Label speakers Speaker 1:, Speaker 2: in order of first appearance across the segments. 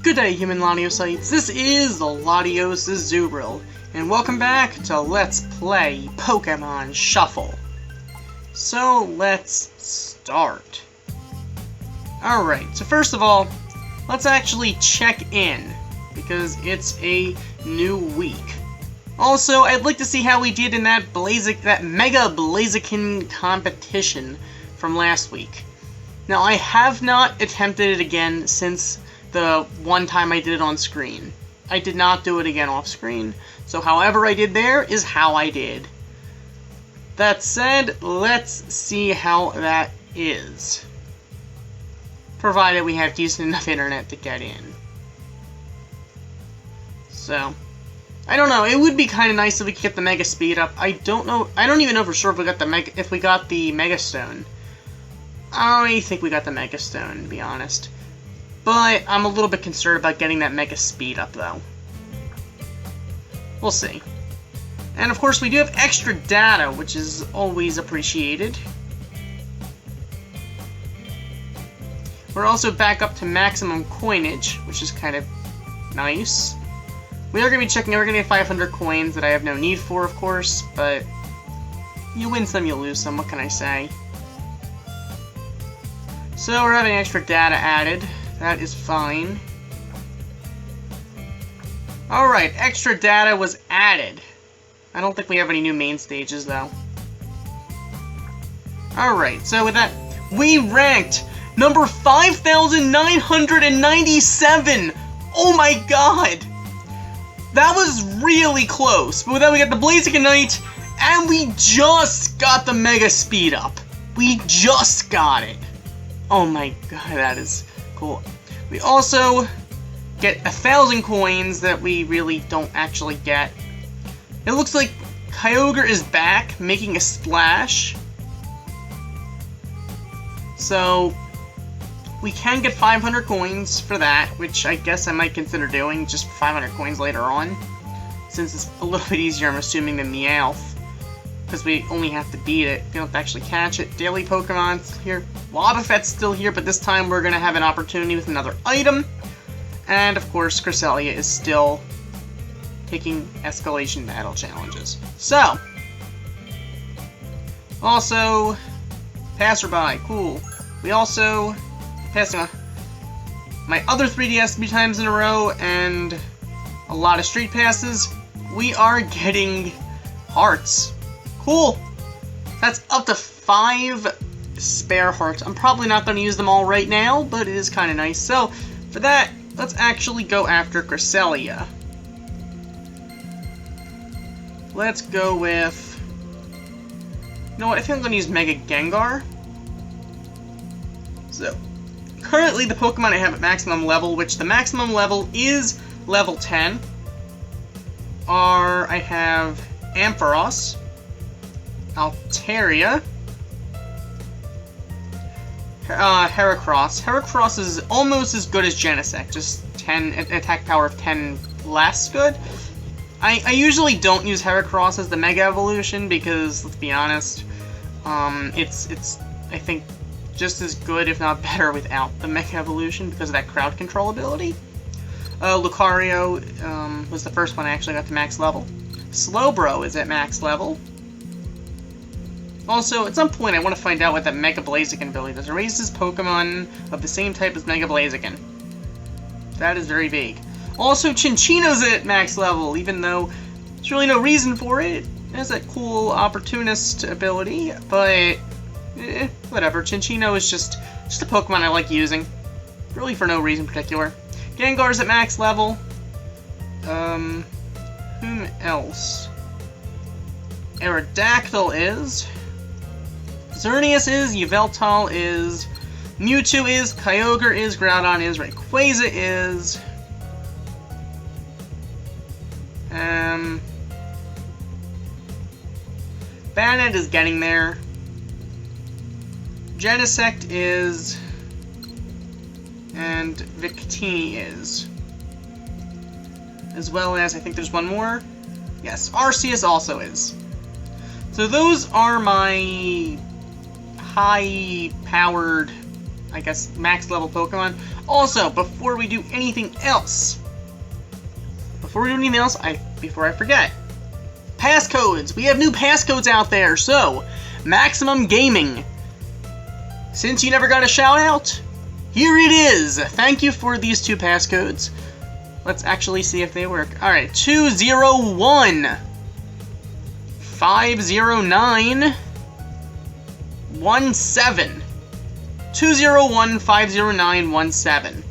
Speaker 1: Good day, human Ladiocytes. This is the Latios Zubril, and welcome back to Let's Play Pokemon Shuffle. So, let's start. Alright, so first of all, let's actually check in, because it's a new week. Also, I'd like to see how we did in that Mega Blaziken competition from last week. Now, I have not attempted it again since the one time I did it on screen. I did not do it again off screen, so however I did there is how I did. That said, let's see how that is. Provided we have decent enough internet to get in. So, I don't know, it would be kind of nice if we could get the Mega Speed up. I don't even know for sure if we got the Mega Stone. I think we got the Mega Stone, to be honest. But I'm a little bit concerned about getting that Mega Speed up, though. We'll see. And of course, we do have extra data, which is always appreciated. We're also back up to maximum coinage, which is kind of nice. We are going to be checking, we're going to get 500 coins that I have no need for, of course, but you win some, you lose some, what can I say? So we're having extra data added. That is fine. Alright, extra data was added. I don't think we have any new main stages, though. Alright, so with that, we ranked number 5,997! Oh my god! That was really close. But with that, we got the Blaziken Knight, and we just got the Mega Speed up. We just got it. Oh my god, that is cool. We also get 1,000 coins that we really don't actually get. It looks like Kyogre is back, making a splash. So, we can get 500 coins for that, which I guess I might consider doing, just 500 coins later on. Since it's a little bit easier, I'm assuming, than Meowth. Because we only have to beat it. We don't have to actually catch it. Daily Pokemon's here. Wobbuffet's still here, but this time we're going to have an opportunity with another item. And, of course, Cresselia is still taking escalation battle challenges. So, also, Passerby, cool. We also, passing my other 3DS 3 times in a row, and a lot of street passes, we are getting hearts. Cool! That's up to 5 spare hearts. I'm probably not going to use them all right now, but it is kind of nice. So, for that, let's actually go after Cresselia. Let's go with... You know what, I think I'm going to use Mega Gengar. So, currently the Pokemon I have at maximum level, which the maximum level is level 10, I have Ampharos, Altaria, Heracross. Heracross is almost as good as Genesect, just 10 attack power of 10 less good. I usually don't use Heracross as the Mega Evolution because, let's be honest, it's I think just as good, if not better, without the Mega Evolution because of that crowd control ability. Lucario was the first one I actually got to max level. Slowbro is at max level. Also, at some point I want to find out what that Mega Blaziken ability does. It raises Pokemon of the same type as Mega Blaziken. That is very vague. Also, Chinchino's at max level, even though there's really no reason for it. It has that cool opportunist ability, but whatever. Chinchino is just a Pokemon I like using. Really for no reason particular. Gengar's at max level. Whom else? Aerodactyl is. Xerneas is, Yveltal is, Mewtwo is, Kyogre is, Groudon is, Rayquaza is, Banette is getting there, Genesect is, and Victini is, as well as, I think there's one more, yes, Arceus also is. So those are my high-powered, I guess, max-level Pokemon. Also, before we do anything else, before I forget, passcodes. We have new passcodes out there. So, Maximum Gaming. Since you never got a shout out, here it is. Thank you for these two passcodes. Let's actually see if they work. Alright, 201 509 17. 201 509 17.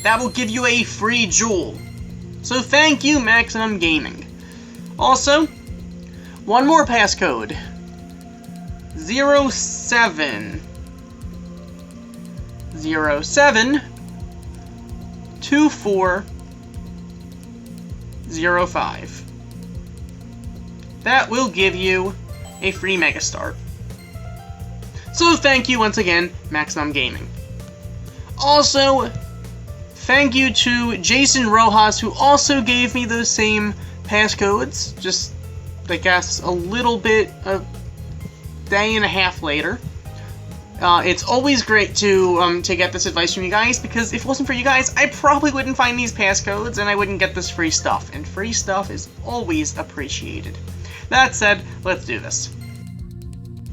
Speaker 1: That will give you a free jewel. So thank you, Maximum Gaming. Also, one more passcode. 07 2405. That will give you a free Megastar. So thank you once again, Maximum Gaming. Also, thank you to Jason Rojas, who also gave me those same passcodes, just, I guess, a little bit, a day and a half later. It's always great to get this advice from you guys, because if it wasn't for you guys, I probably wouldn't find these passcodes, and I wouldn't get this free stuff, and free stuff is always appreciated. That said, let's do this.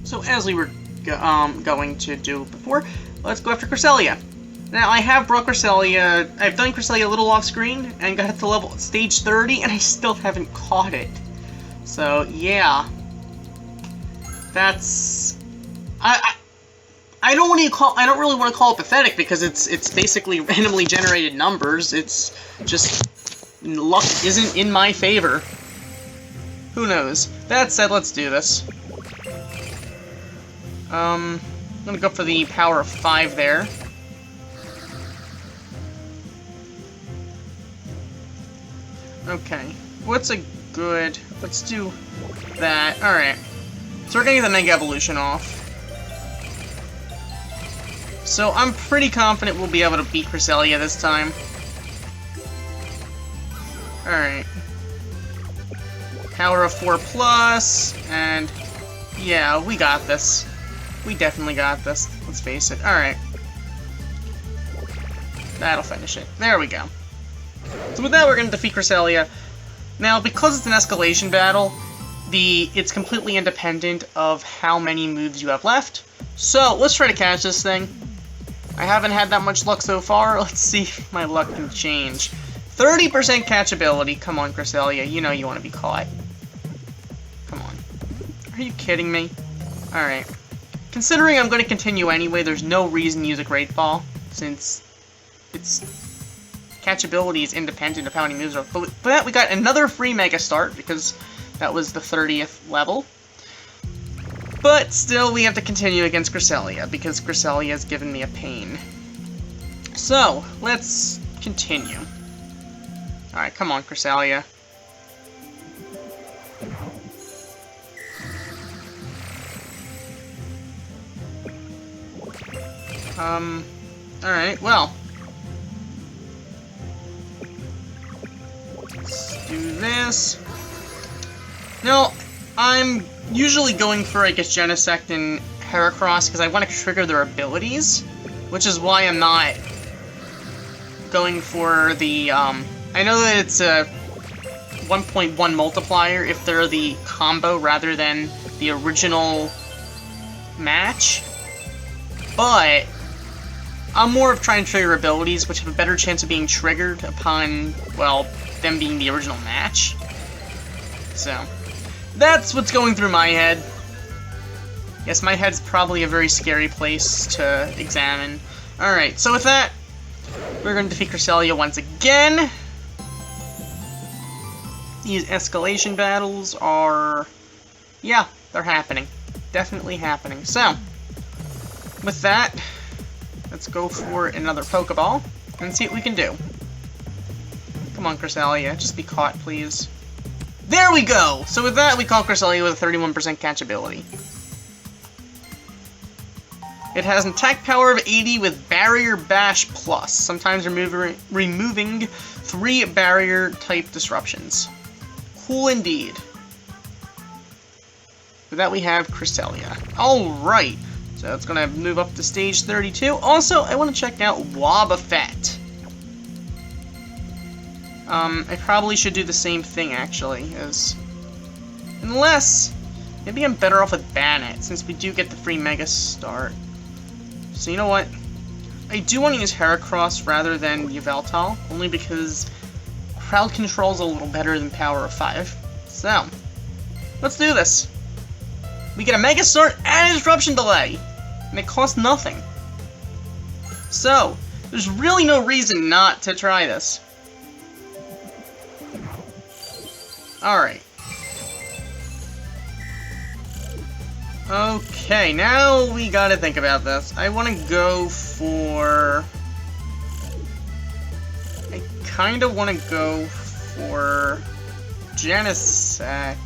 Speaker 1: So as we were going to do before, let's go after Cresselia. Now, I have brought Cresselia, I've done Cresselia a little off-screen, and got it to stage 30, and I still haven't caught it. So, yeah. That's... I don't really want to call it pathetic, because it's basically randomly generated numbers. It's just... luck isn't in my favor. Who knows? That said, let's do this. I'm gonna go for the power of 5 there. Okay, what's a good... let's do that. Alright. So we're gonna get the Mega Evolution off. So I'm pretty confident we'll be able to beat Cresselia this time. Alright. Power of 4+, and... yeah, we got this. We definitely got this. Let's face it. Alright. That'll finish it. There we go. So with that, we're going to defeat Cresselia. Now, because it's an escalation battle, it's completely independent of how many moves you have left. So, let's try to catch this thing. I haven't had that much luck so far. Let's see if my luck can change. 30% catchability. Come on, Cresselia. You know you want to be caught. Come on. Are you kidding me? Alright. Considering I'm going to continue anyway, there's no reason to use a Great Ball, since its catchability is independent of how many moves are. But with that, we got another free Mega Start, because that was the 30th level. But still, we have to continue against Cresselia, because Cresselia has given me a pain. So, let's continue. Alright, come on, Cresselia. Alright, well. Let's do this. Now, I'm usually going for, I guess, Genesect and Heracross, because I want to trigger their abilities, which is why I'm not going for the, I know that it's a 1.1 multiplier if they're the combo rather than the original match, but I'm more of trying to trigger abilities, which have a better chance of being triggered upon, well, them being the original match. So, that's what's going through my head. Yes, my head's probably a very scary place to examine. Alright, so with that, we're going to defeat Cresselia once again. These escalation battles are... yeah, they're happening. Definitely happening. So, with that, let's go for another Pokeball and see what we can do. Come on, Cresselia, just be caught, please. There we go! So with that, we caught Cresselia with a 31% catchability. It has an attack power of 80 with Barrier Bash Plus, sometimes removing 3 barrier-type disruptions. Cool indeed. With that, we have Cresselia. Alright. So it's gonna move up to stage 32. Also, I want to check out Wobbuffet. I probably should do the same thing, actually, unless, maybe I'm better off with Bannet, since we do get the free Mega Start. So you know what? I do want to use Heracross rather than Yveltal, only because crowd control is a little better than Power of 5. So, let's do this. We get a Mega Start and a Disruption Delay, and it costs nothing. So, there's really no reason not to try this. Alright. Okay, now we gotta think about this. I want to go for... I kinda want to go for... Genesect.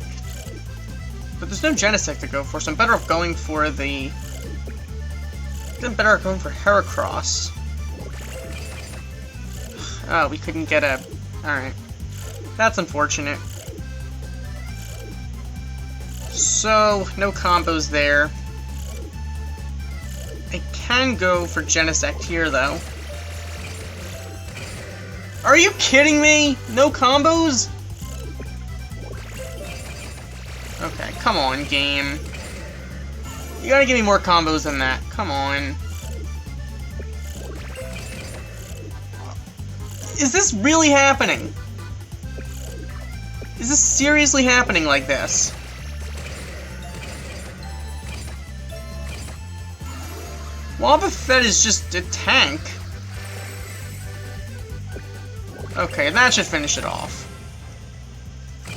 Speaker 1: But there's no Genesect to go for, so I'm better off going for the... I'm better off going for Heracross. Oh, we couldn't get a... Alright. That's unfortunate. So, no combos there. I can go for Genesect here, though. Are you kidding me? No combos? Okay, come on, game. You gotta give me more combos than that. Come on. Is this really happening? Is this seriously happening like this? Wobbuffet is just a tank. Okay, that should finish it off.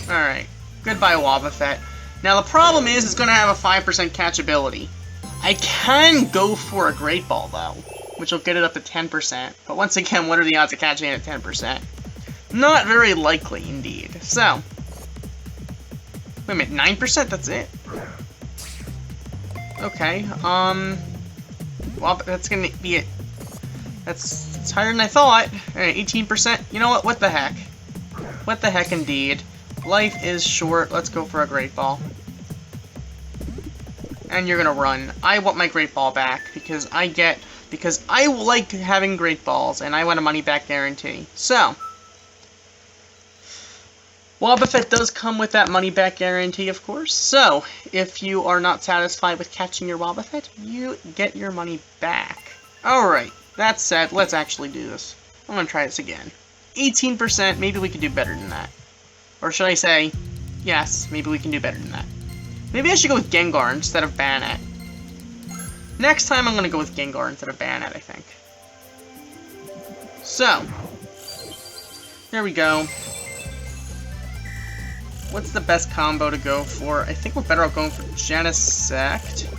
Speaker 1: Alright, goodbye Wobbuffet. Now the problem is it's going to have a 5% catchability. I can go for a Great Ball though, which will get it up to 10%. But once again, what are the odds of catching it at 10%? Not very likely indeed. So, wait a minute, 9%? That's it? Okay, well, that's gonna be it. That's higher than I thought. Alright, 18%. You know what? What the heck? What the heck indeed. Life is short. Let's go for a Great Ball. And you're gonna run. I want my Great Ball back because I like having Great Balls and I want a money back guarantee. So, Wobbuffet does come with that money back guarantee, of course. So, if you are not satisfied with catching your Wobbuffet, you get your money back. Alright, that said, let's actually do this. I'm gonna try this again. 18%, maybe we can do better than that. Or should I say, yes, maybe we can do better than that. Maybe I should go with Gengar instead of Bannet. Next time I'm gonna go with Gengar instead of Bannet, I think. So, there we go. What's the best combo to go for? I think we're better off going for Genesect.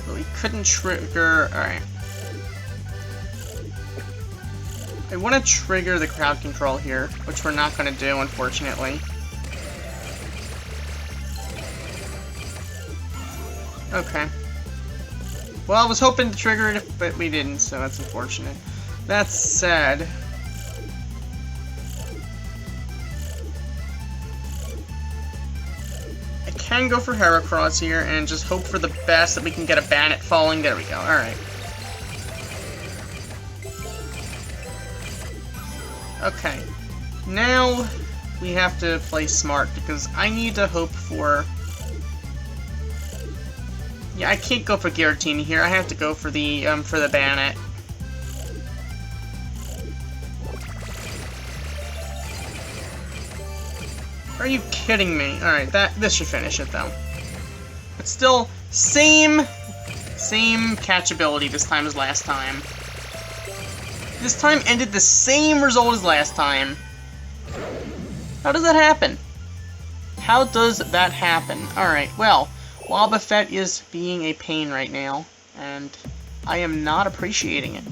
Speaker 1: But we couldn't trigger... Alright. I want to trigger the crowd control here, which we're not going to do, unfortunately. Okay. Well, I was hoping to trigger it, but we didn't, so that's unfortunate. That said... I can go for Heracross here and just hope for the best that we can get a Bannet falling. There we go. Alright. Okay. Now we have to play smart because I need to hope for... Yeah, I can't go for Giratina here. I have to go for the Bannet. Are you kidding me? Alright, this should finish it though. But still, same catchability this time as last time. This time ended the same result as last time. How does that happen? How does that happen? Alright, well, Wobbuffet is being a pain right now, and I am not appreciating it.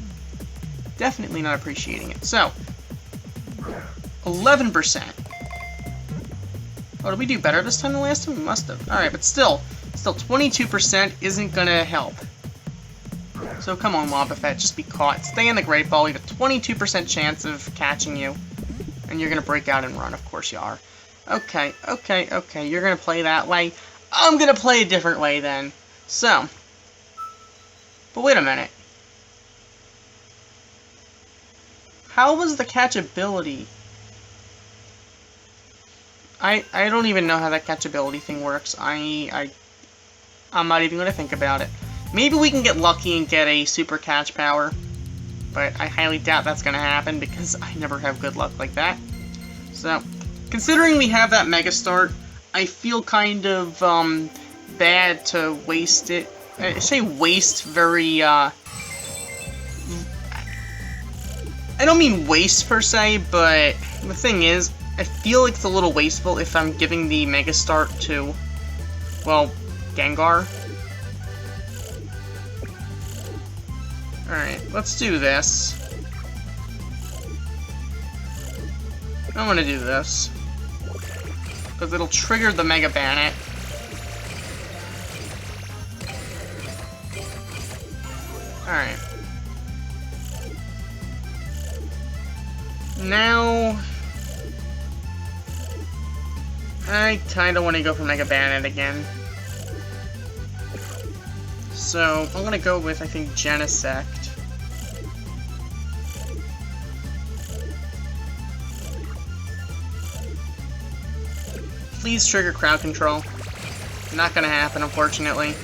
Speaker 1: Definitely not appreciating it. So, 11%. Oh, did we do better this time than last time? We must have. Alright, but still 22% isn't gonna help. So come on, Wobbuffet, just be caught. Stay in the Great Ball. We have a 22% chance of catching you. And you're gonna break out and run, of course you are. Okay, you're gonna play that way. I'm gonna play a different way then. So, but wait a minute. How was the catchability? I don't even know how that catchability thing works. I'm not even gonna think about it. Maybe we can get lucky and get a super catch power, but I highly doubt that's gonna happen because I never have good luck like that. So, considering we have that Mega Start, I feel kind of bad to waste it. I say waste very I don't mean waste per se, but the thing is, I feel like it's a little wasteful if I'm giving the Mega Start to, well, Gengar. Alright, let's do this. I want to do this, because it'll trigger the Mega Bannet. Alright. Now, I kinda want to go for Mega Bannet again. So, I'm gonna go with, I think, Genesect. Please trigger crowd control. Not gonna happen, unfortunately.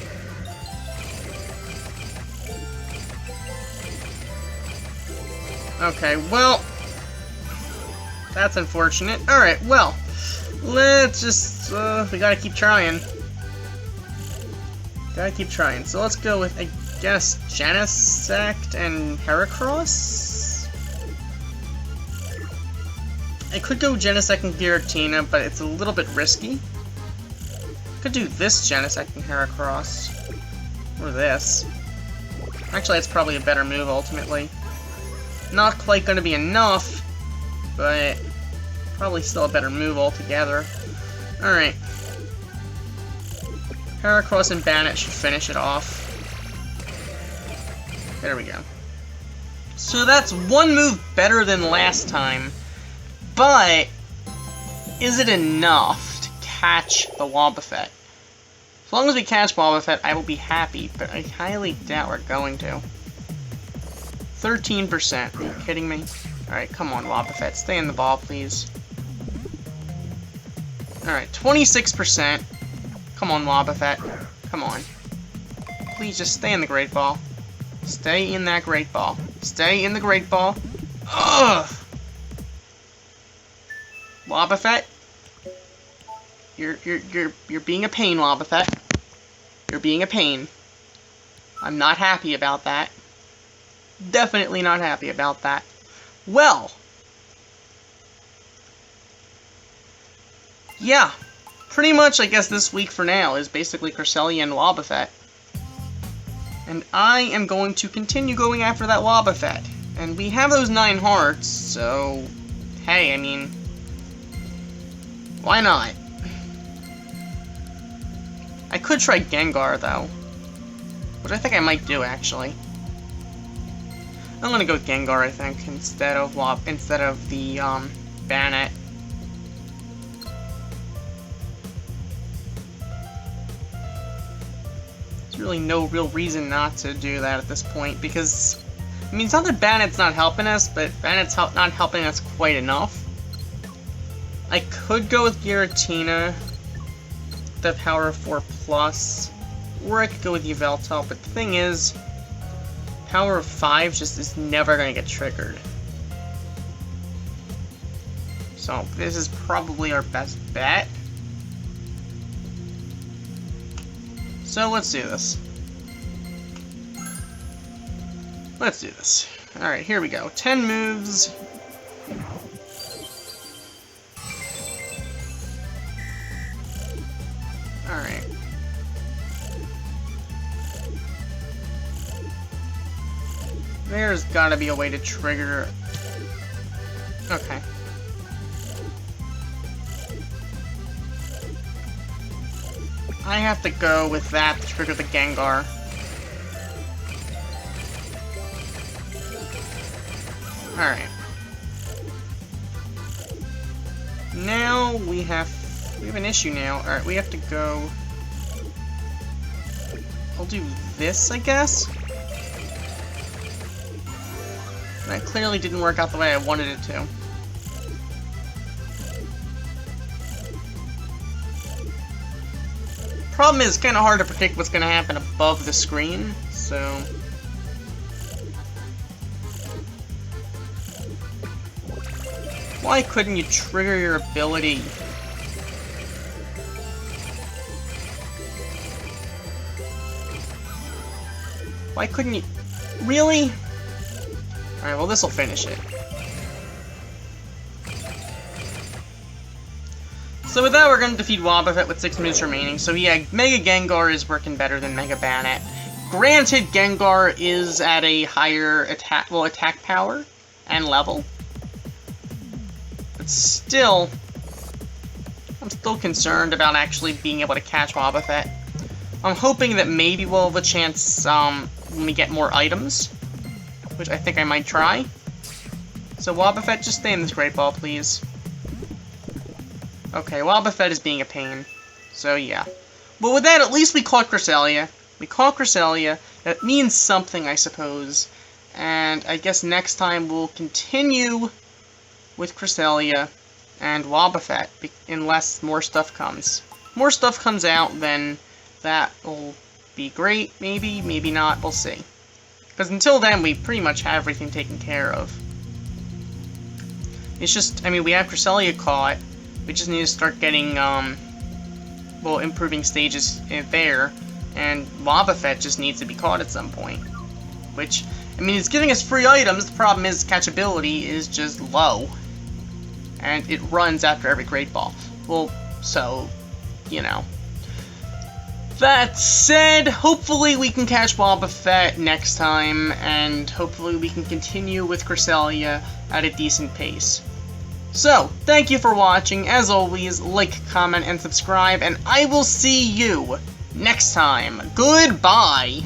Speaker 1: Okay, well, that's unfortunate. Alright, well, let's just, we gotta keep trying. Gotta keep trying. So let's go with, I guess, Genesect and Heracross? I could go Genesect and Giratina, but it's a little bit risky. Could do this Genesect and Heracross. Or this. Actually, that's probably a better move, ultimately. Not quite gonna be enough, but probably still a better move altogether. Alright. Heracross and Bannet should finish it off. There we go. So that's one move better than last time, but is it enough to catch the Wobbuffet? As long as we catch Wobbuffet, I will be happy, but I highly doubt we're going to. 13%. Are you kidding me? Alright, come on, Wobbuffet. Stay in the ball, please. Alright, 26%. Come on, Wobbuffet. Come on. Please just stay in the Great Ball. Stay in that Great Ball. Stay in the Great Ball. Ugh! Wobbuffet? You're being a pain, Wobbuffet. You're being a pain. I'm not happy about that. Definitely not happy about that. Well. Yeah. Pretty much, I guess, this week for now is basically Cresselia and Wobbuffet. And I am going to continue going after that Wobbuffet. And we have those 9 hearts, so... Hey, I mean... Why not? I could try Gengar, though. Which I think I might do, actually. I'm gonna go with Gengar, I think, instead of the, Bannet. There's really no real reason not to do that at this point, because... I mean, it's not that Bannet's not helping us, but Bannet's not helping us quite enough. I could go with Giratina, the power of 4+, or I could go with Yveltal, but the thing is, power of 5 just is never going to get triggered. So, this is probably our best bet. So, let's do this. Let's do this. Alright, here we go. 10 moves. Alright. There's gotta be a way to trigger... Okay. I have to go with that to trigger the Gengar. Alright. Now we have an issue now. Alright, we have to go... I'll do this, I guess. That clearly didn't work out the way I wanted it to. Problem is, it's kind of hard to predict what's going to happen above the screen, so... Why couldn't you trigger your ability? Why couldn't you... Really? Alright, well this'll finish it. So with that, we're going to defeat Wobbuffet with 6 minutes remaining. So yeah, Mega Gengar is working better than Mega Banette. Granted, Gengar is at a higher attack power and level. But still, I'm still concerned about actually being able to catch Wobbuffet. I'm hoping that maybe we'll have a chance when we get more items, which I think I might try. So Wobbuffet, just stay in this Great Ball, please. Okay, Wobbuffet is being a pain. So yeah. But with that, at least we caught Cresselia. We caught Cresselia. That means something, I suppose. And I guess next time we'll continue with Cresselia and Wobbuffet, unless more stuff comes. More stuff comes out, then that will be great. Maybe, maybe not. We'll see. Because until then, we pretty much have everything taken care of. It's just, I mean, we have Cresselia caught. We just need to start getting, well, improving stages there. And Wobbuffet just needs to be caught at some point. Which, I mean, it's giving us free items. The problem is catchability is just low. And it runs after every Great Ball. Well, so, you know. That said, hopefully we can catch Wobbuffet next time. And hopefully we can continue with Cresselia at a decent pace. So, thank you for watching. As always, like, comment, and subscribe, and I will see you next time. Goodbye!